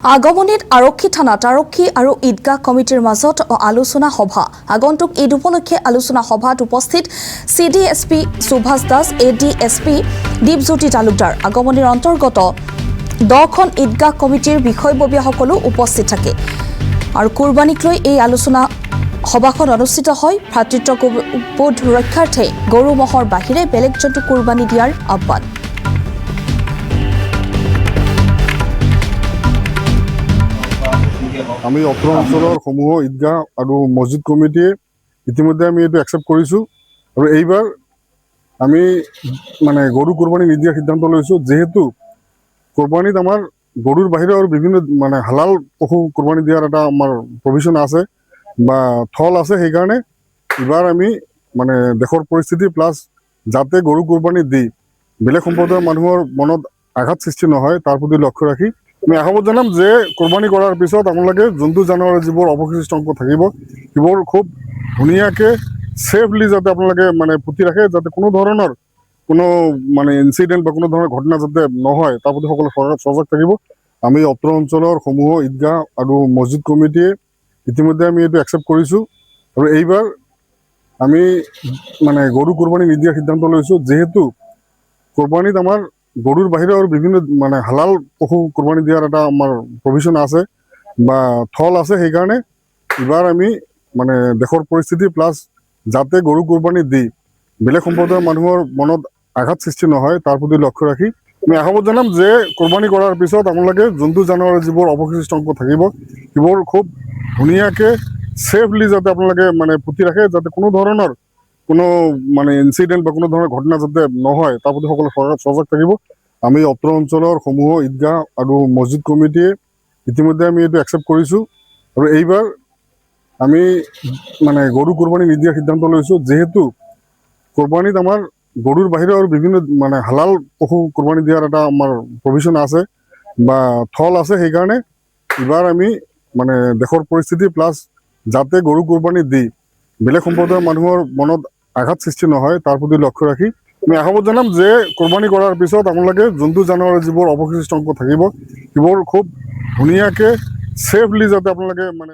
আগমনীত আৰক্ষী থানাত আৰক্ষী আৰু ঈদগাহ কমিটিৰ মাজত আলোচনা সভা। আগন্তুক ঈদ উপলক্ষে আলোচনা সভাত উপস্থিত CDSP সুভাষ দাস, ADSP দীপজ্যোতি তালুকদাৰ। আগমনীৰ অন্তৰ্গত 10খন ঈদগাহ কমিটিৰ বিষয়ববীয়াসকলো উপস্থিত থাকে আৰু কুৰবানীক লৈ এই আলোচনা সভাখন অনুষ্ঠিত হয়। ভাতৃত্ববোধ ৰক্ষাৰ্থে গৰু মহৰ বাহিৰে বেলেগ জন্তু কুৰবানী দিয়াৰ আহ্বান। আমি অত্র অঞ্চলের সমূহ ঈদগাহ আর মসজিদ কমিটিয়ে ইতিমধ্যে আমি এটা একসেপ্ট করেছো আর এইবার আমি মানে গরু কোরবানি নিদিয়ার সিদ্ধান্ত লৈছো, যেহেতু কোরবানিত আমার গরুর বাহিরে আর বিভিন্ন মানে হালাল পশু কোরবানি দিয়ার একটা আমার প্রভিশন আছে বা থল আছে। সেইকাৰণে এবাৰ আমি মানে দেশৰ পৰিস্থিতি প্লাস যাতে গৰু কোৰবানি দি বেলেগ সম্প্ৰদায়েৰ মানুহৰ মনত আঘাত সৃষ্টি নহয় তাৰ প্ৰতি লক্ষ্য ৰাখি আমি আহ্বান জানাম যে কোৰবানি কৰাৰ পিছত আপোনালোকে যোনটো জানোৱাৰৰ যিবোৰ অৱশিষ্ট অংশ থাকিব সেইবোৰ খুব ধুনীয়াকৈ সেফলি যাতে আপোনালোকে মানে পুতি ৰাখে, যাতে কোনো ধৰণৰ কোনো মানে ইনসিডেন্ট বা কোনো ধৰণৰ ঘটনা যাতে নহয় তাৰ প্ৰতি সকলো সজাগ থাকিব। আমি অত্ৰ অঞ্চলৰ সমূহ ঈদগাহ আৰু মসজিদ কমিটিয়ে ইতিমধ্যে আমি এইটো একসেপ্ট কৰিছো আৰু এইবাৰ আমি মানে গরু কোরবানি নিদিয়ার সিদ্ধান্ত লৈছো, যেহেতু কোরবানিত আমার গরুর বাহিরে আর বিভিন্ন মানে হালাল পশু কোরবানি দিয়ার একটা আমার প্রভিশন আছে বা থল আছে। সেইকাৰণে এবাৰ আমি মানে দেশৰ পৰিস্থিতি প্লাস যাতে গৰু কোৰবানি দি বেলেগ সম্প্ৰদায়েৰ মানুহৰ মনত আঘাত সৃষ্টি নহয় তাৰ প্ৰতি লক্ষ্য ৰাখি আমি আহ্বান জানাম যে কোৰবানি কৰাৰ পিছত আপোনালোকে যোনটো জানোৱাৰৰ যিবোৰ অৱশিষ্ট অংশ থাকিব সেইবোৰ খুব ধুনীয়াকৈ সেফলি যাতে আপোনালোকে মানে পুতি ৰাখে, যাতে কোনো ধৰণৰ কোনো মানে ইনসিডেন্ট বা কোনো ধৰণৰ ঘটনা যাতে নহয় তাৰ প্ৰতি সকলো সজাগ থাকিব। আমি অত্ৰ অঞ্চলৰ সমূহ ঈদগাহ আৰু মসজিদ কমিটিয়ে ইতিমধ্যে আমি এইটো একসেপ্ট কৰিছো আৰু এইবাৰ আমি মানে গরু কোরবানি নিদিয়ার সিদ্ধান্ত লৈছো, যেহেতু কোরবানিত আমার গরুর বাহিরে আর বিভিন্ন মানে হালাল পশু কোরবানি দিয়ার একটা আমার প্রভিশন আছে বা থল আছে। সেইকাৰণে এবাৰ আমি মানে দেশৰ পৰিস্থিতি প্লাস যাতে গৰু কোৰবানি দি বেলেগ সম্প্ৰদায়েৰ মানুহৰ মনত আঘাত সৃষ্টি নহয় তাৰ প্ৰতি লক্ষ্য ৰাখি আমি আহ্বান জানাম যে কোৰবানি কৰাৰ পিছত আপোনালোকে যোনটো জানোৱাৰৰ যিবোৰ অৱশিষ্ট অংশ থাকিব সেইবোৰ খুব ধুনীয়াকৈ সেফলি যাতে আপোনালোকে মানে